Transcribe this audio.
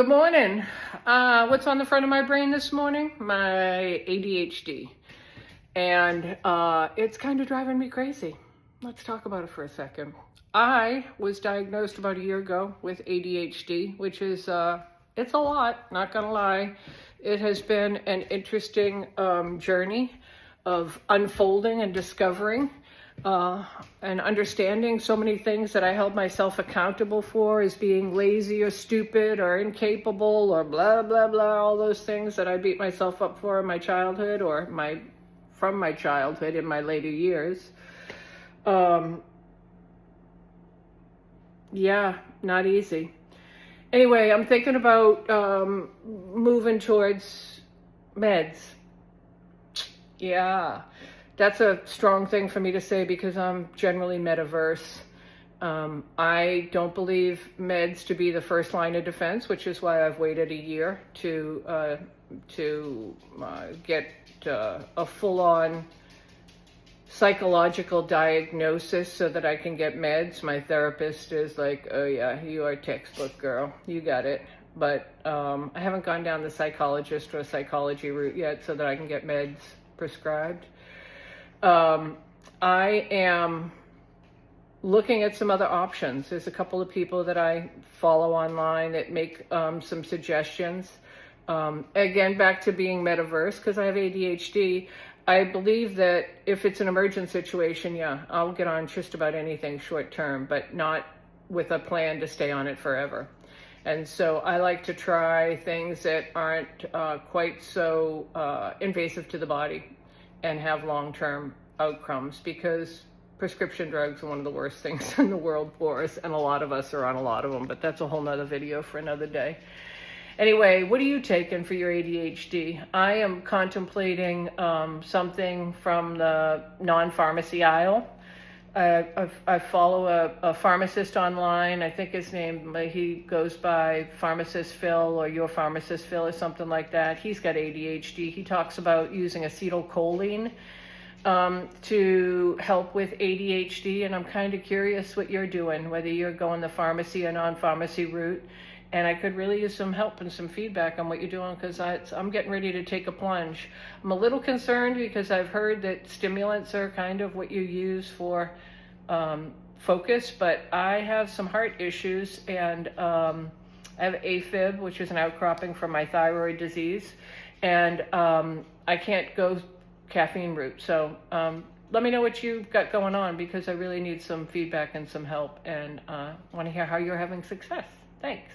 Good morning. What's on the front of my brain this morning? My ADHD. And it's kind of driving me crazy. Let's talk about it for a second. I was diagnosed about a year ago with ADHD, which is, it's a lot, not gonna lie. It has been an interesting journey of unfolding and discovering and understanding so many things that I held myself accountable for as being lazy or stupid or incapable or blah, blah, blah, all those things that I beat myself up for in my childhood or from my childhood in my later years. Yeah, not easy. Anyway, I'm thinking about moving towards meds. Yeah. That's a strong thing for me to say because I'm generally med-averse. I don't believe meds to be the first line of defense, which is why I've waited a year to get a full-on psychological diagnosis so that I can get meds. My therapist is like, oh yeah, you are textbook girl, you got it. But I haven't gone down the psychologist or psychology route yet so that I can get meds prescribed. I am looking at some other options. There's a couple of people that I follow online that make some suggestions. Again, back to being metaverse, because I have ADHD. I believe that if it's an emergent situation, yeah, I'll get on just about anything short term, but not with a plan to stay on it forever. And so I like to try things that aren't quite so invasive to the body and have long-term outcomes, because prescription drugs are one of the worst things in the world for us, and a lot of us are on a lot of them, but that's a whole nother video for another day. Anyway, what are you taking for your ADHD? I am contemplating something from the non-pharmacy aisle. I follow a pharmacist online. I think his name, he goes by Pharmacist Phil or Your Pharmacist Phil or something like that. He's got ADHD. He talks about using acetylcholine to help with ADHD, and I'm kind of curious what you're doing, whether you're going the pharmacy or non-pharmacy route. And I could really use some help and some feedback on what you're doing, because I'm getting ready to take a plunge. I'm a little concerned because I've heard that stimulants are kind of what you use for focus, but I have some heart issues, and I have AFib, which is an outcropping from my thyroid disease, and I can't go caffeine route. So let me know what you've got going on, because I really need some feedback and some help, and want to hear how you're having success. Thanks.